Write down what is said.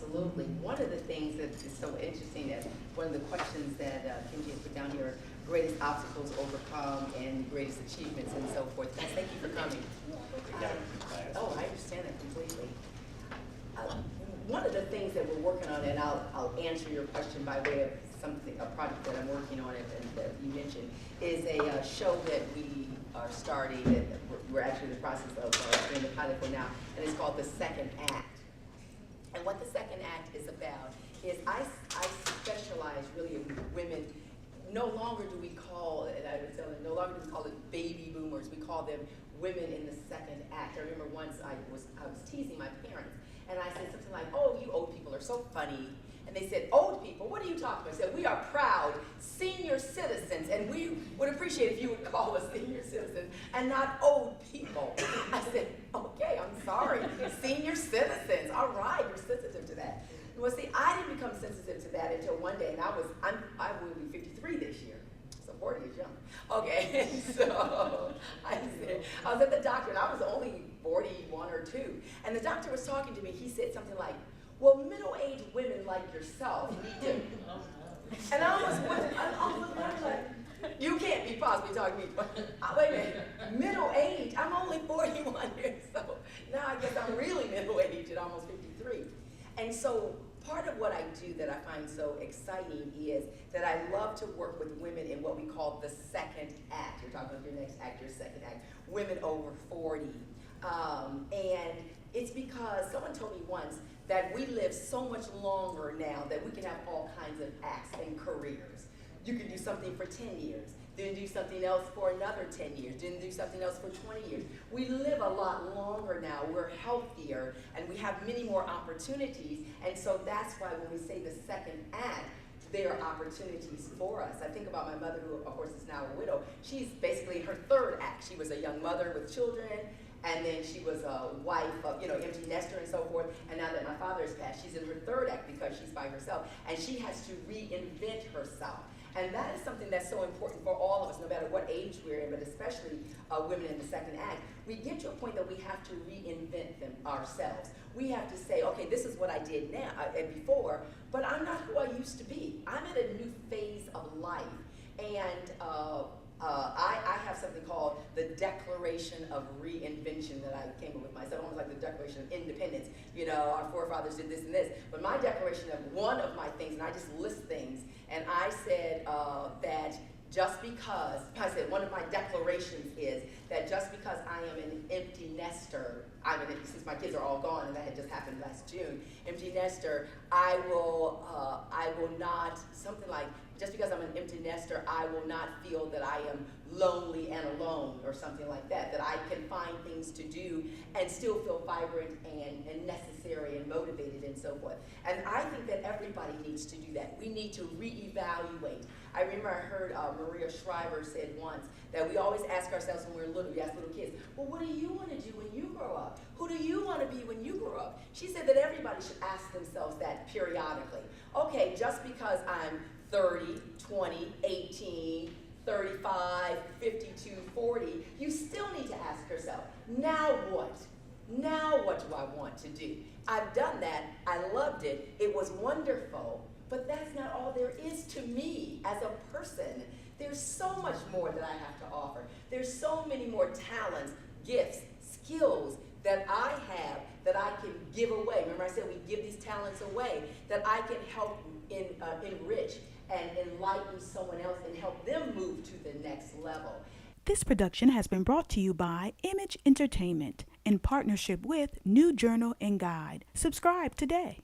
Absolutely. One of the things that is so interesting that one of the questions that Kenji has put down here, greatest obstacles overcome and greatest achievements and so forth. Thank you for coming. I understand that completely. One of the things that we're working on, and I'll answer your question by way of a project that I'm working on and that you mentioned, is a show that we are starting, that we're actually in the process of doing the pilot for now, and it's called The Second Act. And what The Second Act is about is I specialize really in women. No longer do we call it, I would tell them, no longer do we call it baby boomers, we call them women in the second act. I remember once I was teasing my parents, and I said something like, oh, you old people are so funny. And they said, old people, what are you talking about? I said, we are proud senior citizens, and we would appreciate if you would call us senior citizens and not old people. I said, okay, I'm sorry, senior citizens, all right, you're sensitive to that. Well, see, I didn't become sensitive to that until one day, and I will be 53 this year. So 40 is young. Okay, so I was at the doctor, and I was only 41 or 2. And the doctor was talking to me. He said something like, well, middle-aged women like yourself need to. And I was like, you can't be possibly talking to me. Wait a minute, middle-aged? I'm only 41 years old. Now I guess I'm really middle-aged at almost 53. And so part of what I do that I find so exciting is that I love to work with women in what we call the second act. You're talking about your next act, your second act, women over 40. And it's because someone told me once that we live so much longer now that we can have all kinds of acts and careers. You can do something for 10 years, then do something else for another 10 years, then do something else for 20 years. We live a lot longer now, we're healthier, and we have many more opportunities, and so that's why when we say the second act, there are opportunities for us. I think about my mother, who of course is now a widow. She's basically in her third act. She was a young mother with children, and then she was a wife of, empty nester and so forth. And now that my father has passed, she's in her third act because she's by herself. And she has to reinvent herself. And that is something that's so important for all of us, no matter what age we're in, but especially women in the second act. We get to a point that we have to reinvent them ourselves. We have to say, okay, this is what I did now and before, but I'm not who I used to be. I'm at a new phase of life. And I have something called the Declaration of Reinvention that I came up with myself, almost like the Declaration of Independence. Our forefathers did this and this. But my declaration of one of my things, and I just list things, and I said that one of my declarations is that just because I am an empty nester, since my kids are all gone, and that had just happened last June, empty nester, I will not, something like, just because I'm an empty nester, I will not feel that I am lonely and alone, or something like that, that I can find things to do and still feel vibrant and necessary and motivated and so forth. And I think that everybody needs to do that. We need to reevaluate. I remember I heard Maria Shriver said once that we always ask ourselves when we're little, we ask little kids, well, what do you want to do when you grow up? Who do you want to be when you grow up? She said that everybody should ask themselves that periodically. Okay, just because I'm 30, 20, 18, 35, 52, 40, you still need to ask yourself, now what? Now what do I want to do? I've done that, I loved it, it was wonderful, but that's not all there is to me as a person. There's so much more that I have to offer. There's so many more talents, gifts, skills that I have that I can give away. Remember I said we give these talents away, that I can help enrich and enlighten someone else and help them move to the next level. This production has been brought to you by Image Entertainment in partnership with New Journal and Guide. Subscribe today.